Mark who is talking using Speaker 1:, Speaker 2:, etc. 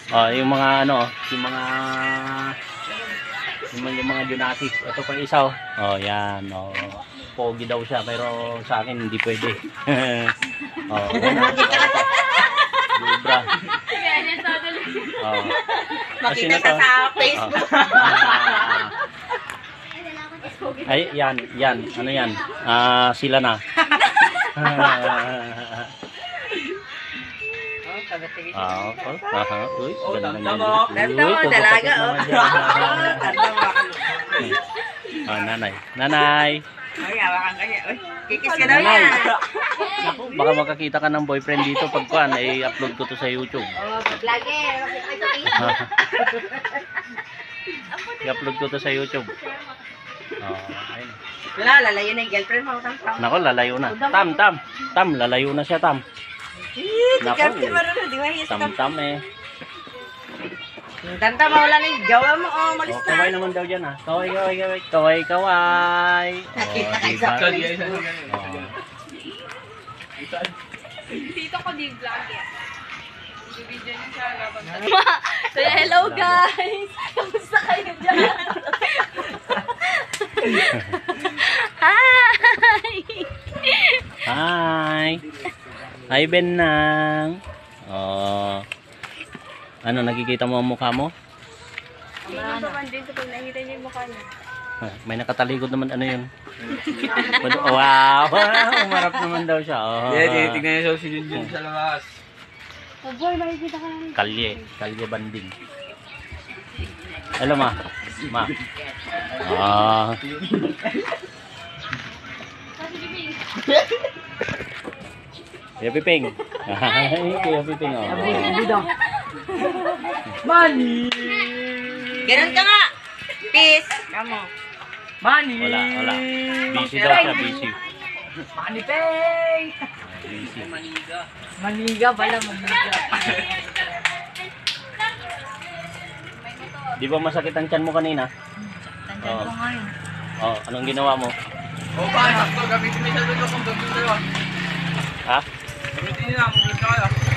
Speaker 1: Oh, yung mga ano, yung mga Junakis. Ito pa isa oh. Oh, yan. Oh. Pogi daw siya pero sa akin hindi pwede. Oh, Libra. Oh.
Speaker 2: Makita sa Facebook.
Speaker 1: Ay, yan. Ano yan? Sila na. Uy, ganda naman.
Speaker 2: Dalaga,
Speaker 1: Nanay.
Speaker 2: Ay, hawakan ka niya. Kikis ka daw yan.
Speaker 1: Naku, baka makakita ka ng boyfriend dito pagkuhan, i-upload ko to sa YouTube.
Speaker 2: Vlogger.
Speaker 1: I-upload ko to sa YouTube. Ayun.
Speaker 2: Wala, lalayo na yung girlfriend mo.
Speaker 1: Nako, lalayo na. Tam, lalayo na siya, Tam. Naku, Tam eh.
Speaker 2: Tanta, mawala na yung gawa mo. Oh, malis na.
Speaker 1: Kaway naman daw dyan, ha. Kaway.
Speaker 2: Nakita ka
Speaker 1: Diba?
Speaker 3: Dito ko di vlogger. Video niya sa laban.
Speaker 4: So, hello guys! Kamusta kayo dyan? Hi!
Speaker 1: Hi, Benang. Oh. Ano, nakikita mo ang mukha mo?
Speaker 3: Dito man din sa pag nakita niya yung mukha niya.
Speaker 1: May nakatalikod naman, ano yun? Wow! Umarap naman daw siya. Oh.
Speaker 5: Tingnan niya si Junjun sa labas.
Speaker 3: Oh boy, makikita ka namin.
Speaker 1: Kalye banding. Hello, ma. Kuya Piping. Kuya Piping, oh.
Speaker 5: Money!
Speaker 2: Ganun ka nga. Peace. Kamo.
Speaker 5: Money!
Speaker 1: Wala. Busy daw siya, busy.
Speaker 5: Money pay!
Speaker 1: Busy.
Speaker 5: Maniga pala, maniga.
Speaker 1: Di ba masakit ang tiyan mo kanina?
Speaker 4: Tandaan ko ngayon.
Speaker 1: Oh, anong ginawa mo?
Speaker 5: O ba, sakto, gamitin mo sa dulo kung gamitin mo.
Speaker 1: Ha?
Speaker 5: Gamitin niya, mabulta ka.